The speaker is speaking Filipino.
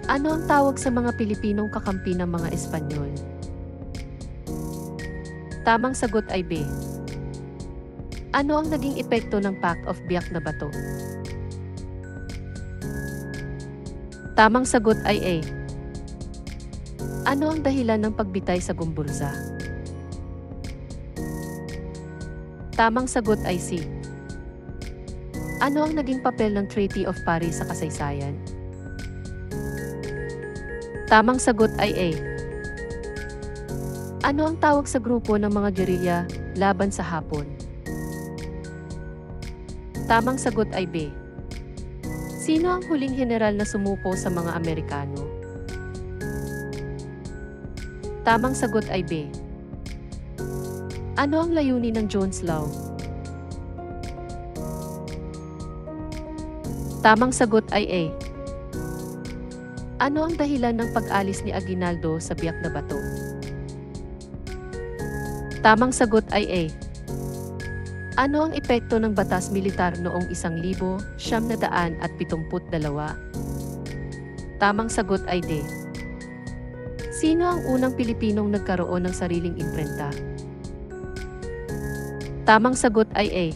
Ano ang tawag sa mga Pilipinong kakampi ng mga Espanyol? Tamang sagot ay B. Ano ang naging epekto ng Pact of Biak na Bato? Tamang sagot ay A. Ano ang dahilan ng pagbitay sa Gumburza? Tamang sagot ay C. Ano ang naging papel ng Treaty of Paris sa kasaysayan? Tamang sagot ay A. Ano ang tawag sa grupo ng mga gerilya laban sa Hapon? Tamang sagot ay B. Sino ang huling general na sumuko sa mga Amerikano? Tamang sagot ay B. Ano ang layunin ng Jones Law? Tamang sagot ay A. Ano ang dahilan ng pag-alis ni Aguinaldo sa Biak na Bato? Tamang sagot ay A. Ano ang epekto ng batas militar noong 1972? Tamang sagot ay D. Sino ang unang Pilipinong nagkaroon ng sariling imprenta? Tamang sagot ay A.